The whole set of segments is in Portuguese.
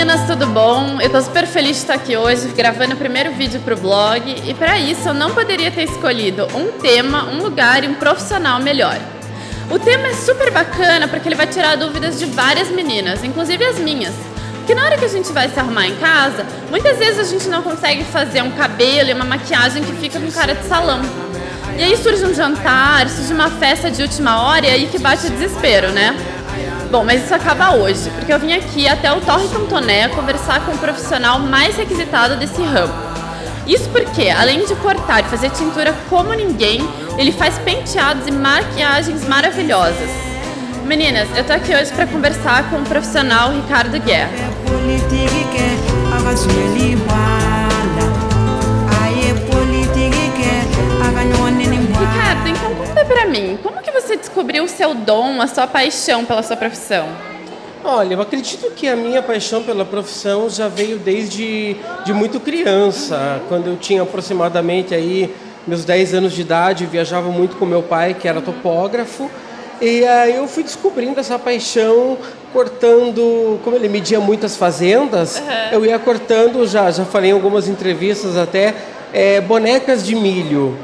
meninas, tudo bom? Eu tô super feliz de estar aqui hoje gravando o primeiro vídeo pro blog e para isso eu não poderia ter escolhido um tema, um lugar e um profissional melhor. O tema é super bacana porque ele vai tirar dúvidas de várias meninas, inclusive as minhas. Porque na hora que a gente vai se arrumar em casa, muitas vezes a gente não consegue fazer um cabelo e uma maquiagem que fica com cara de salão. E aí surge um jantar, surge uma festa de última hora e aí que bate o desespero, né? Bom, mas isso acaba hoje, porque eu vim aqui até o Torre Toné conversar com o profissional mais requisitado desse ramo. Isso porque, além de cortar e fazer tintura como ninguém, ele faz penteados e maquiagens maravilhosas. Meninas, eu tô aqui hoje para conversar com o profissional Ricardo Guerra. Ricardo, então conta pra mim, como que você descobriu o seu dom, a sua paixão pela sua profissão? Olha, eu acredito que a minha paixão pela profissão já veio desde muito criança. Quando eu tinha aproximadamente aí meus 10 anos de idade, eu viajava muito com meu pai, que era topógrafo. E aí eu fui descobrindo essa paixão cortando, como ele media muitas fazendas, eu ia cortando, já falei em algumas entrevistas até, bonecas de milho,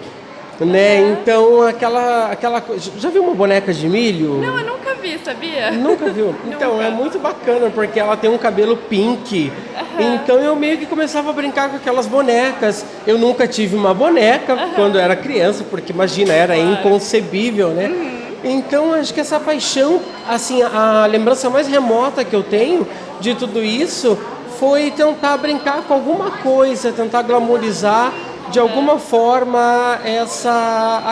né? Então aquela coisa. Já viu uma boneca de milho? Não, eu nunca vi, sabia? Nunca viu? Então, Nunca. é muito bacana porque ela tem um cabelo pink. Então eu meio que começava a brincar com aquelas bonecas. Eu nunca tive uma boneca quando eu era criança, porque imagina, era inconcebível, né? Então, acho que essa paixão, assim, a lembrança mais remota que eu tenho de tudo isso foi tentar brincar com alguma coisa, tentar glamourizar de alguma forma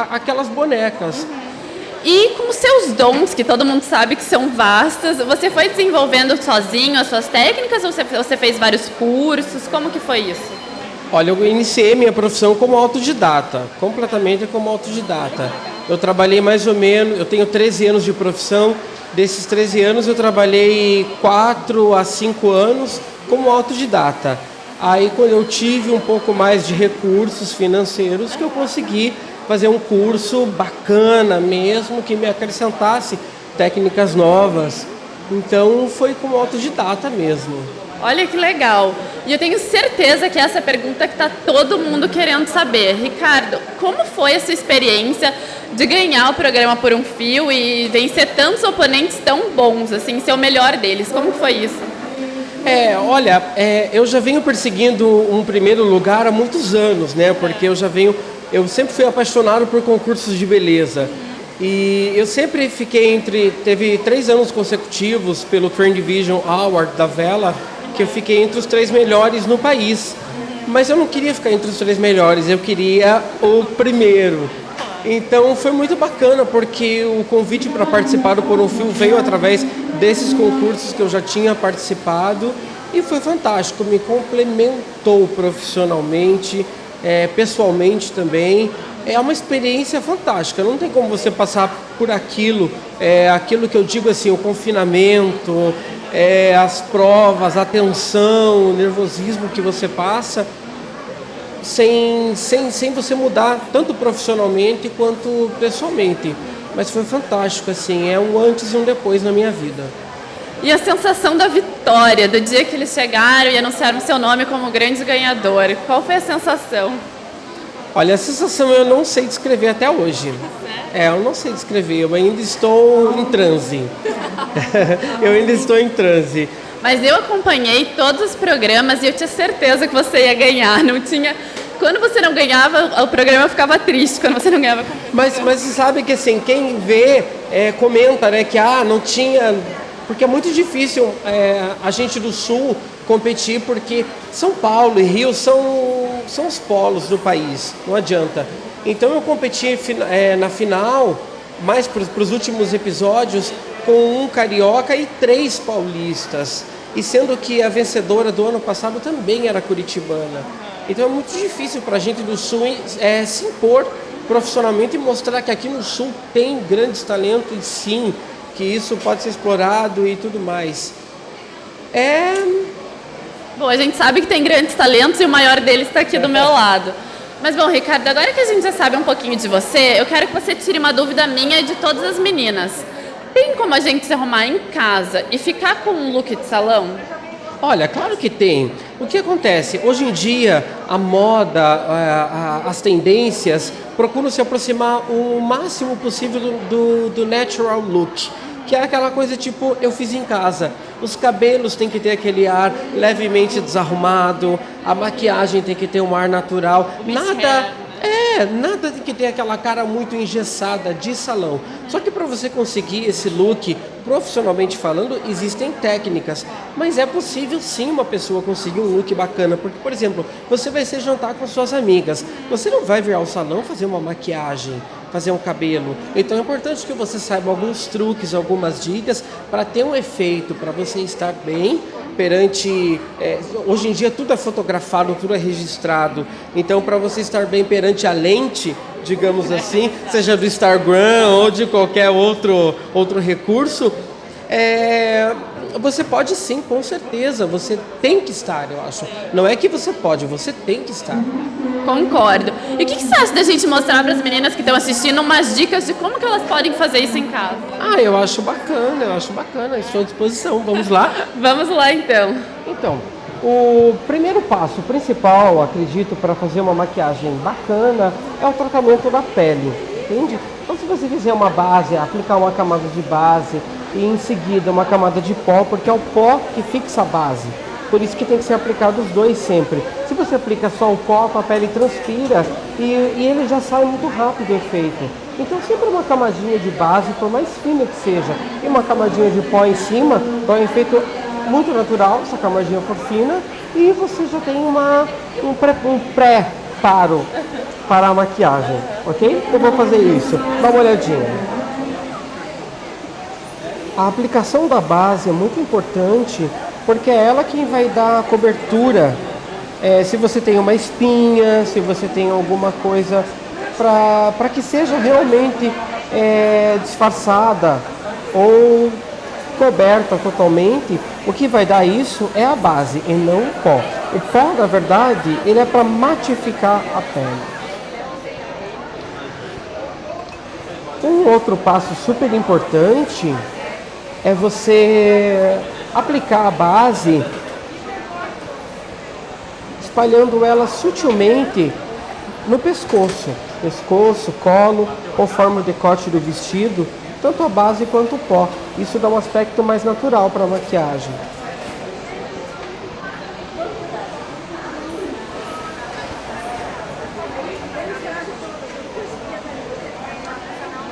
aquelas bonecas. E com os seus dons, que todo mundo sabe que são vastos, você foi desenvolvendo sozinho as suas técnicas ou você fez vários cursos? Como que foi isso? Olha, eu iniciei minha profissão como autodidata, completamente como autodidata. Eu trabalhei mais ou menos, eu tenho 13 anos de profissão, desses 13 anos eu trabalhei 4 a 5 anos como autodidata. Aí quando eu tive um pouco mais de recursos financeiros, que eu consegui fazer um curso bacana mesmo, que me acrescentasse técnicas novas. Então foi como autodidata mesmo. Olha que legal. E eu tenho certeza que essa pergunta que está todo mundo querendo saber. Ricardo, como foi a sua experiência de ganhar o programa Por um Fio e vencer tantos oponentes tão bons, assim, ser o melhor deles? Como foi isso? Olha, eu já venho perseguindo um primeiro lugar há muitos anos, né? Porque eu sempre fui apaixonado por concursos de beleza. E eu sempre teve 3 anos consecutivos pelo Trend Division Award da Vela, que eu fiquei entre os 3 melhores no país. Mas eu não queria ficar entre os 3 melhores, eu queria o primeiro. Então foi muito bacana, porque o convite para participar do Por um Fio veio através desses concursos que eu já tinha participado e foi fantástico, me complementou profissionalmente, pessoalmente também. É uma experiência fantástica, não tem como você passar por aquilo que eu digo assim, o confinamento, as provas, a tensão, o nervosismo que você passa, sem você mudar tanto profissionalmente quanto pessoalmente. Mas foi fantástico, assim, é um antes e um depois na minha vida. E a sensação da vitória, do dia que eles chegaram e anunciaram seu nome como grande ganhador, qual foi a sensação? Olha, a sensação eu não sei descrever até hoje. Eu não sei descrever, eu ainda estou em transe. Eu ainda estou em transe. Mas eu acompanhei todos os programas e eu tinha certeza que você ia ganhar. Não tinha... Quando você não ganhava, o programa ficava triste. Quando você não ganhava... Mas você sabe que assim, quem vê, comenta, né, que não tinha... Porque é muito difícil a gente do Sul competir, porque São Paulo e Rio são os polos do país, não adianta. Então eu competi na final, mais para os últimos episódios, com um carioca e 3 paulistas. E sendo que a vencedora do ano passado também era curitibana. Então é muito difícil para a gente do Sul se impor profissionalmente e mostrar que aqui no Sul tem grandes talentos e sim, que isso pode ser explorado e tudo mais. Bom, a gente sabe que tem grandes talentos e o maior deles está aqui do meu lado. Mas bom, Ricardo, agora que a gente já sabe um pouquinho de você, eu quero que você tire uma dúvida minha e de todas as meninas. Tem como a gente se arrumar em casa e ficar com um look de salão? Olha, claro que tem. O que acontece? Hoje em dia, a moda, as tendências procuram se aproximar o máximo possível do natural look, que é aquela coisa tipo, eu fiz em casa. Os cabelos têm que ter aquele ar levemente desarrumado, a maquiagem tem que ter um ar natural. Nada tem que ter aquela cara muito engessada de salão. Só que para você conseguir esse look, profissionalmente falando, existem técnicas. Mas é possível sim uma pessoa conseguir um look bacana. Porque, por exemplo, você vai se jantar com suas amigas. Você não vai vir ao salão fazer uma maquiagem, fazer um cabelo. Então é importante que você saiba alguns truques, algumas dicas para ter um efeito, para você estar bem perante... hoje em dia tudo é fotografado, tudo é registrado. Então para você estar bem perante a lente, digamos assim, seja do Instagram ou de qualquer outro recurso, você pode sim, com certeza. Você tem que estar, eu acho. Não é que você pode, você tem que estar. Concordo. E o que você acha da gente mostrar para as meninas que estão assistindo umas dicas de como que elas podem fazer isso em casa? Eu acho bacana. Estou à disposição. Vamos lá? Vamos lá, então. Então, o primeiro passo principal, acredito, para fazer uma maquiagem bacana é o tratamento da pele, entende? Então, se você fizer uma base, aplicar uma camada de base e em seguida uma camada de pó, porque é o pó que fixa a base. Por isso que tem que ser aplicado os dois sempre. Se você aplica só o pó, a pele transpira e ele já sai muito rápido o efeito. Então sempre uma camadinha de base, por mais fina que seja, e uma camadinha de pó em cima, dá um efeito muito natural, se a camadinha for fina, e você já tem um pré-paro para a maquiagem, ok? Eu vou fazer isso. Dá uma olhadinha. A aplicação da base é muito importante, porque é ela quem vai dar a cobertura. Se você tem uma espinha, se você tem alguma coisa para que seja realmente disfarçada ou coberta totalmente, o que vai dar isso é a base e não o pó. O pó, na verdade, ele é para matificar a pele. Um outro passo super importante é você aplicar a base espalhando ela sutilmente no pescoço, colo, conforme o decote do vestido, tanto a base quanto o pó. Isso dá um aspecto mais natural para a maquiagem.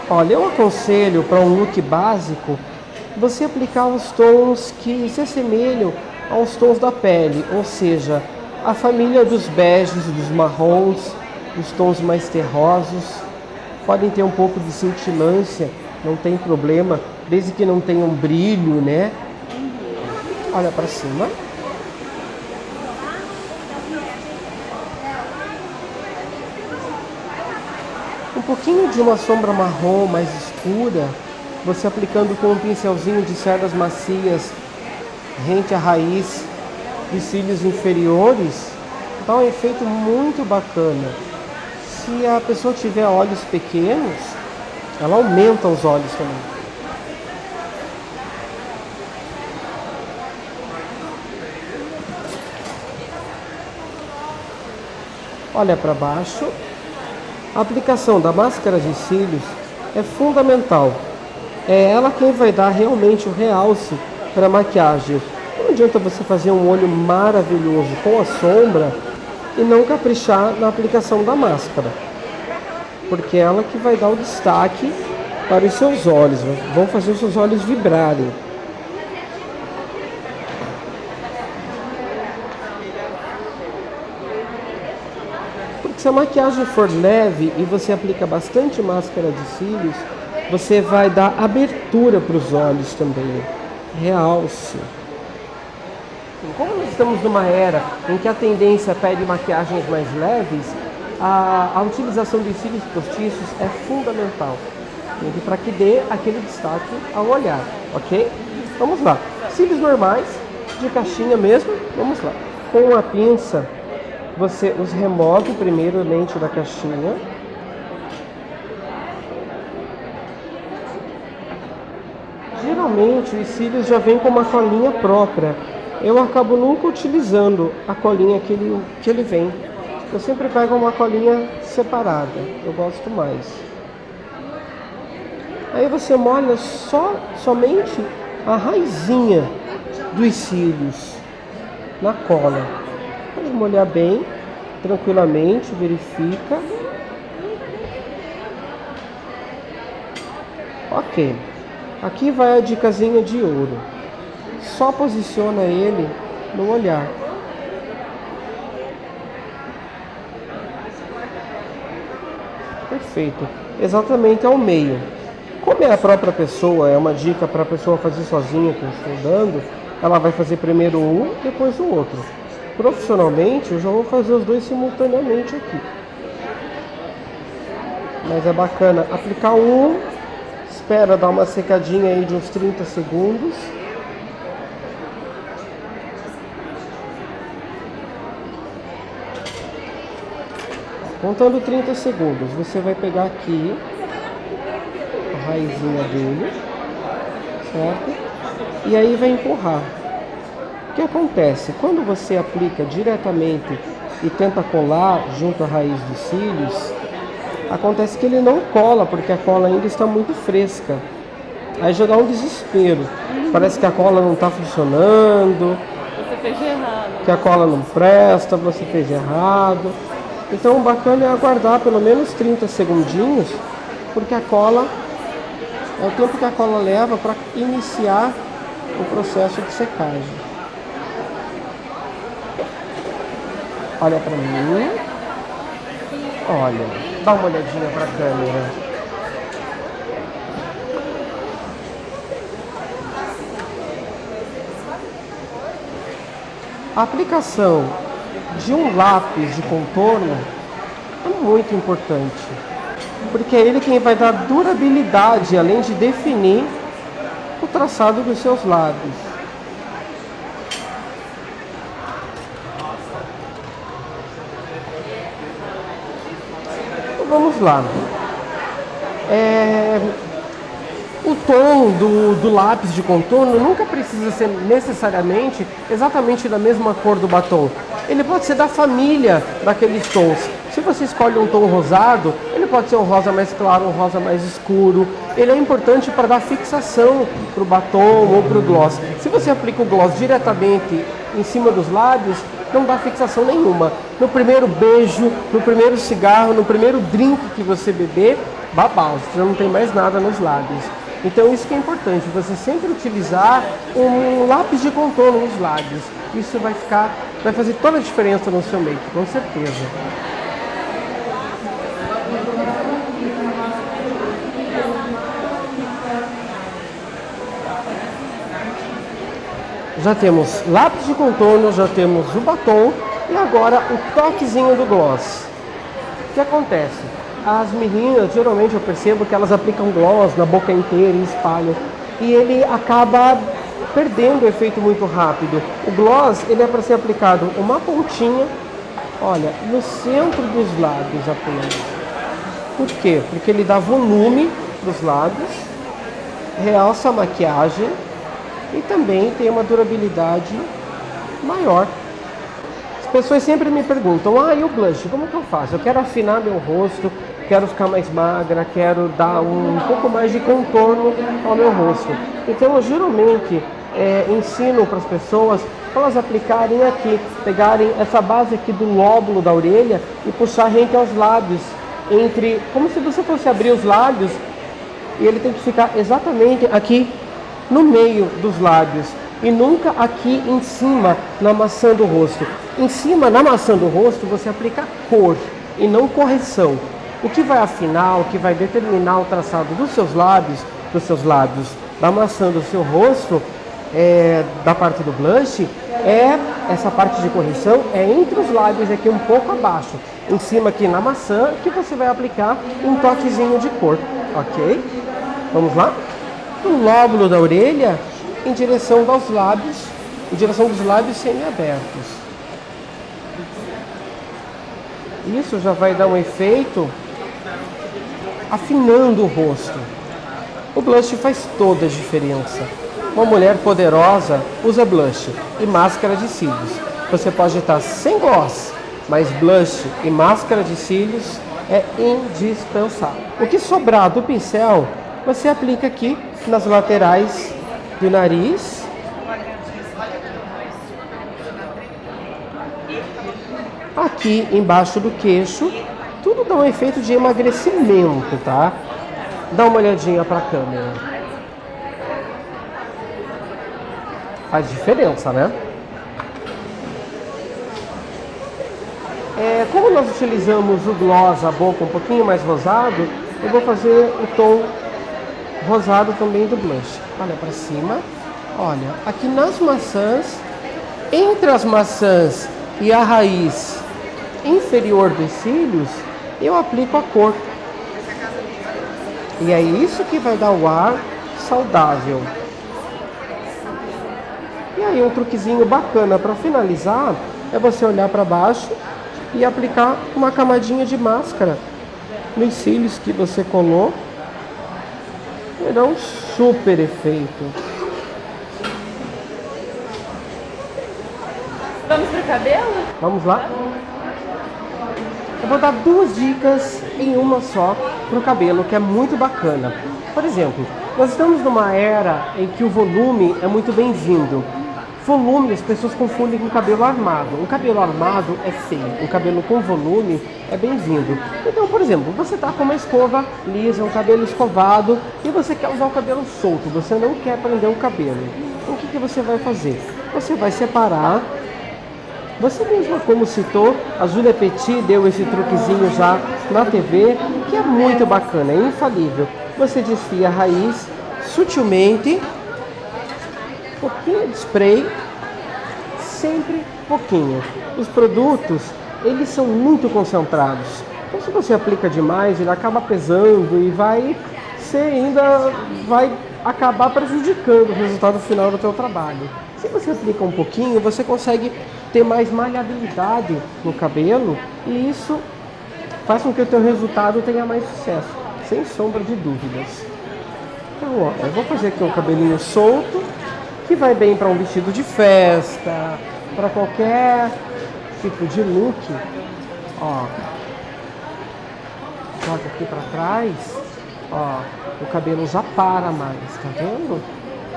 Olha, eu aconselho para um look básico você aplicar os tons que se assemelham aos tons da pele, ou seja, a família dos beges, dos marrons, os tons mais terrosos. Podem ter um pouco de cintilância, não tem problema, desde que não tenha um brilho, né? Olha para cima. Um pouquinho de uma sombra marrom mais escura, você aplicando com um pincelzinho de cerdas macias rente à raiz de cílios inferiores, dá um efeito muito bacana. Se a pessoa tiver olhos pequenos, ela aumenta os olhos também. Olha para baixo. A aplicação da máscara de cílios é fundamental. É ela quem vai dar realmente o realce para a maquiagem. Não adianta você fazer um olho maravilhoso com a sombra e não caprichar na aplicação da máscara, porque é ela que vai dar o destaque para os seus olhos, vão fazer os seus olhos vibrarem. Porque se a maquiagem for leve e você aplica bastante máscara de cílios, você vai dar abertura para os olhos também, realce. Como nós estamos numa era em que a tendência pede maquiagens mais leves, a utilização de cílios postiços é fundamental, para que dê aquele destaque ao olhar, ok? Vamos lá. Cílios normais, de caixinha mesmo, vamos lá. Com a pinça, você os remove primeiro dentro da caixinha. Geralmente os cílios já vêm com uma colinha própria, eu acabo nunca utilizando a colinha que ele vem. Eu sempre pego uma colinha separada, eu gosto mais. Aí você molha somente a raizinha dos cílios na cola. Pode molhar bem, tranquilamente, verifica. Ok. Aqui vai a dicasinha de ouro. Só posiciona ele no olhar. Perfeito. Exatamente ao meio. Como é a própria pessoa, é uma dica para a pessoa fazer sozinha, que eu estou dando, ela vai fazer primeiro um, depois o outro. Profissionalmente, eu já vou fazer os dois simultaneamente aqui. Mas é bacana aplicar um, espera dar uma secadinha aí de uns 30 segundos. Contando 30 segundos, você vai pegar aqui a raizinha dele, certo? E aí vai empurrar. O que acontece? Quando você aplica diretamente e tenta colar junto à raiz dos cílios, acontece que ele não cola, porque a cola ainda está muito fresca. Aí já dá um desespero. Parece que a cola não está funcionando, Você fez errado. que a cola não presta, você fez errado. Então o bacana é aguardar pelo menos 30 segundinhos, porque a cola é o tempo que a cola leva para iniciar o processo de secagem. Olha para mim. Olha, dá uma olhadinha para a câmera. A aplicação de um lápis de contorno é muito importante, porque é ele quem vai dar durabilidade, além de definir o traçado dos seus lábios. Então vamos lá. O tom do lápis de contorno nunca precisa ser necessariamente exatamente da mesma cor do batom. Ele pode ser da família daqueles tons. Se você escolhe um tom rosado, ele pode ser um rosa mais claro, um rosa mais escuro. Ele é importante para dar fixação para o batom ou para o gloss. Se você aplica o gloss diretamente em cima dos lábios, não dá fixação nenhuma. No primeiro beijo, no primeiro cigarro, no primeiro drink que você beber, babau, você já não tem mais nada nos lábios. Então isso que é importante, você sempre utilizar um lápis de contorno nos lábios. Isso vai fazer toda a diferença no seu make, com certeza. Já temos lápis de contorno, já temos o batom e agora o toquezinho do gloss. O que acontece? As meninas, geralmente eu percebo que elas aplicam gloss na boca inteira e espalham. E ele acaba perdendo o efeito muito rápido. O gloss, ele é para ser aplicado uma pontinha, olha, no centro dos lábios apenas. Por quê? Porque ele dá volume para os lábios, realça a maquiagem e também tem uma durabilidade maior. As pessoas sempre me perguntam, e o blush, como que eu faço? Eu quero afinar meu rosto, quero ficar mais magra, quero dar um pouco mais de contorno ao meu rosto. Então eu geralmente ensino para as pessoas para elas aplicarem aqui, pegarem essa base aqui do lóbulo da orelha e puxar rente aos lábios, como se você fosse abrir os lábios, e ele tem que ficar exatamente aqui no meio dos lábios e nunca aqui em cima na maçã do rosto. Em cima, na maçã do rosto, você aplica cor e não correção. O que vai afinar, o que vai determinar o traçado dos seus lábios, da maçã do seu rosto, da parte do blush, essa parte de correção é entre os lábios aqui um pouco abaixo. Em cima aqui na maçã, que você vai aplicar um toquezinho de cor, ok? Vamos lá? O lóbulo da orelha em direção dos lábios semi-abertos. Isso já vai dar um efeito afinando o rosto. O blush faz toda a diferença. uma mulher poderosa usa blush e máscara de cílios. Você pode estar sem gloss, mas blush e máscara de cílios é indispensável. O que sobrar do pincel, você aplica aqui nas laterais do nariz. Aqui embaixo do queixo. Tudo dá um efeito de emagrecimento, tá? Dá uma olhadinha para a câmera. Faz diferença, né? Como nós utilizamos o gloss, a boca um pouquinho mais rosado, eu vou fazer o tom rosado também do blush. Olha para cima. Olha, aqui nas maçãs, entre as maçãs e a raiz inferior dos cílios, eu aplico a cor. E é isso que vai dar o ar saudável. E aí um truquezinho bacana para finalizar é você olhar para baixo e aplicar uma camadinha de máscara nos cílios que você colou. Vai dar um super efeito. Vamos pro cabelo? Vamos lá? Eu vou dar 2 dicas em uma só para o cabelo, que é muito bacana. Por exemplo, nós estamos numa era em que o volume é muito bem-vindo. Volume, as pessoas confundem com cabelo armado. Um cabelo armado é feio, um cabelo com volume é bem-vindo. Então, por exemplo, você está com uma escova lisa, um cabelo escovado, e você quer usar o cabelo solto, você não quer prender o cabelo. Então, o que você vai fazer? Você vai separar. Você mesma, como citou, a Julia Petit deu esse truquezinho já na TV, que é muito bacana, é infalível. Você desfia a raiz sutilmente, pouquinho de spray, sempre pouquinho. Os produtos, eles são muito concentrados. Então, se você aplica demais, ele acaba pesando e vai acabar prejudicando o resultado final do teu trabalho. Se você aplica um pouquinho, você consegue ter mais maleabilidade no cabelo e isso faz com que o teu resultado tenha mais sucesso, sem sombra de dúvidas. Então, ó, eu vou fazer aqui um cabelinho solto, que vai bem para um vestido de festa, para qualquer tipo de look. Ó, joga aqui para trás, ó, o cabelo já para mais, tá vendo?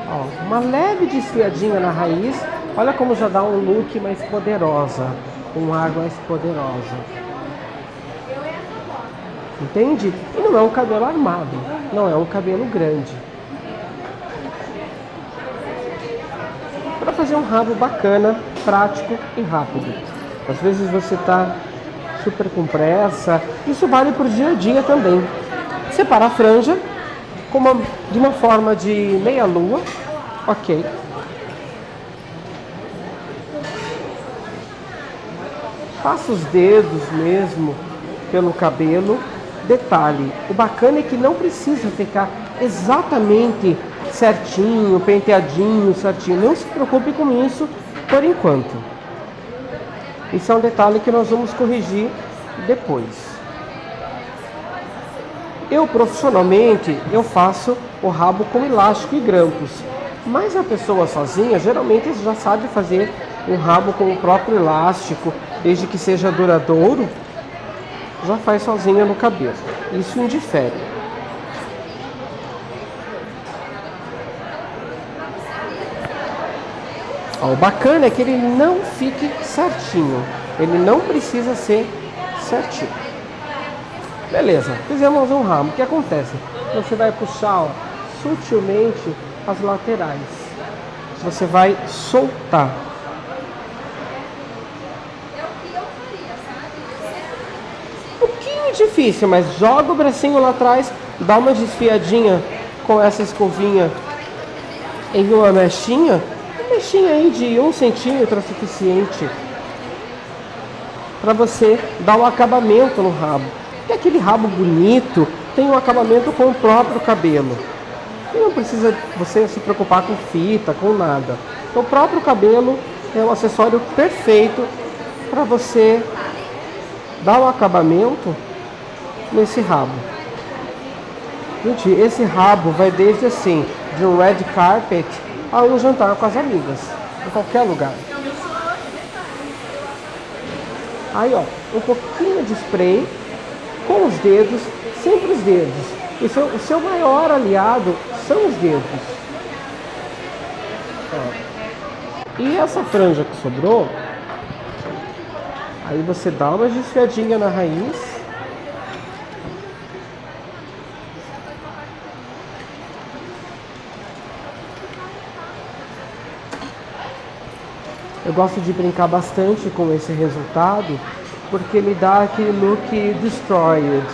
Ó, uma leve desfiadinha na raiz, olha como já dá um look mais poderosa, um ar mais poderosa. Entende? E não é um cabelo armado, não é um cabelo grande. Para fazer um rabo bacana, prático e rápido. Às vezes você está super com pressa, isso vale para o dia a dia também. Separa a franja de uma forma de meia lua, ok. Passa os dedos mesmo pelo cabelo. Detalhe, o bacana é que não precisa ficar exatamente certinho, penteadinho, certinho. Não se preocupe com isso por enquanto. Isso é um detalhe que nós vamos corrigir depois. Eu profissionalmente, eu faço o rabo com elástico e grampos. Mas a pessoa sozinha, geralmente já sabe fazer um rabo com o próprio elástico, desde que seja duradouro, já faz sozinha no cabelo. Isso indifere. Ó, o bacana é que ele não fique certinho. Ele não precisa ser certinho. Beleza, fizemos um ramo. O que acontece? Você vai puxar, ó, sutilmente as laterais. Você vai soltar. Um pouquinho difícil, mas joga o bracinho lá atrás, dá uma desfiadinha com essa escovinha em uma mechinha. Uma mechinha aí de 1 centímetro é suficiente para você dar um acabamento no rabo. E aquele rabo bonito tem um acabamento com o próprio cabelo. E não precisa você se preocupar com fita, com nada. Então, o próprio cabelo é o acessório perfeito para você dar um acabamento nesse rabo. Gente, esse rabo vai desde assim, de um red carpet a um jantar com as amigas, em qualquer lugar. Aí, ó, um pouquinho de spray com os dedos, sempre os dedos. O seu maior aliado são os dedos. Ó. E essa franja que sobrou, aí você dá uma desfiadinha na raiz. Eu gosto de brincar bastante com esse resultado, porque ele dá aquele look destroyed,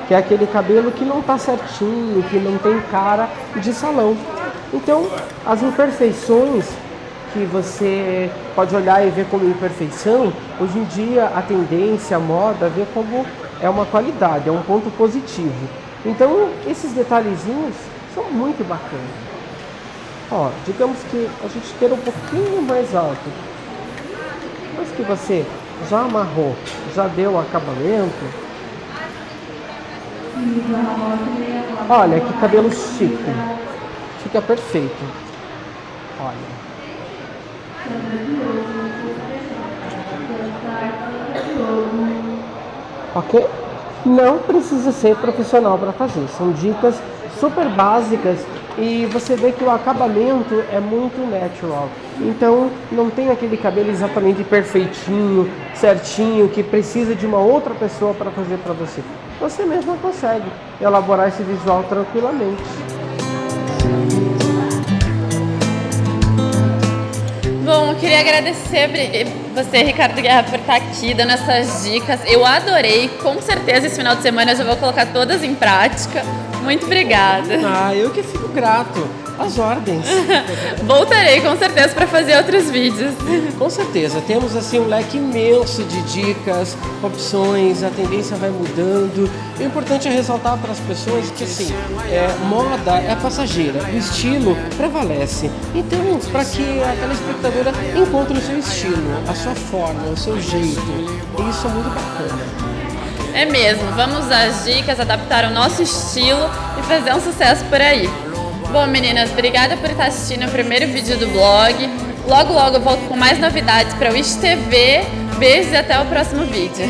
que é aquele cabelo que não tá certinho, que não tem cara de salão. Então, as imperfeições que você pode olhar e ver como imperfeição, hoje em dia a tendência, a moda, vê como é uma qualidade, é um ponto positivo. Então, esses detalhezinhos são muito bacanas. Ó, digamos que a gente queira um pouquinho mais alto. Depois que você já amarrou, já deu o acabamento, olha que cabelo chique, fica perfeito. Olha. Ok? Não precisa ser profissional para fazer, são dicas super básicas e você vê que o acabamento é muito natural. Então não tem aquele cabelo exatamente perfeitinho, certinho, que precisa de uma outra pessoa para fazer para você. Você mesmo consegue elaborar esse visual tranquilamente. Bom, eu queria agradecer você, Ricardo Guerra, por estar aqui dando essas dicas. Eu adorei, com certeza esse final de semana eu já vou colocar todas em prática. Muito obrigada. Ah, eu que fico grato. As ordens. Voltarei com certeza para fazer outros vídeos. Com certeza, temos assim um leque imenso de dicas, opções, a tendência vai mudando. O importante é ressaltar para as pessoas que assim, moda é passageira, o estilo prevalece. Então, para que a telespectadora encontre o seu estilo, a sua forma, o seu jeito. E isso é muito bacana. É mesmo, vamos usar as dicas, adaptar o nosso estilo e fazer um sucesso por aí. Bom, meninas, obrigada por estar assistindo o primeiro vídeo do blog. Logo, logo eu volto com mais novidades para o Wish TV. Beijos e até o próximo vídeo.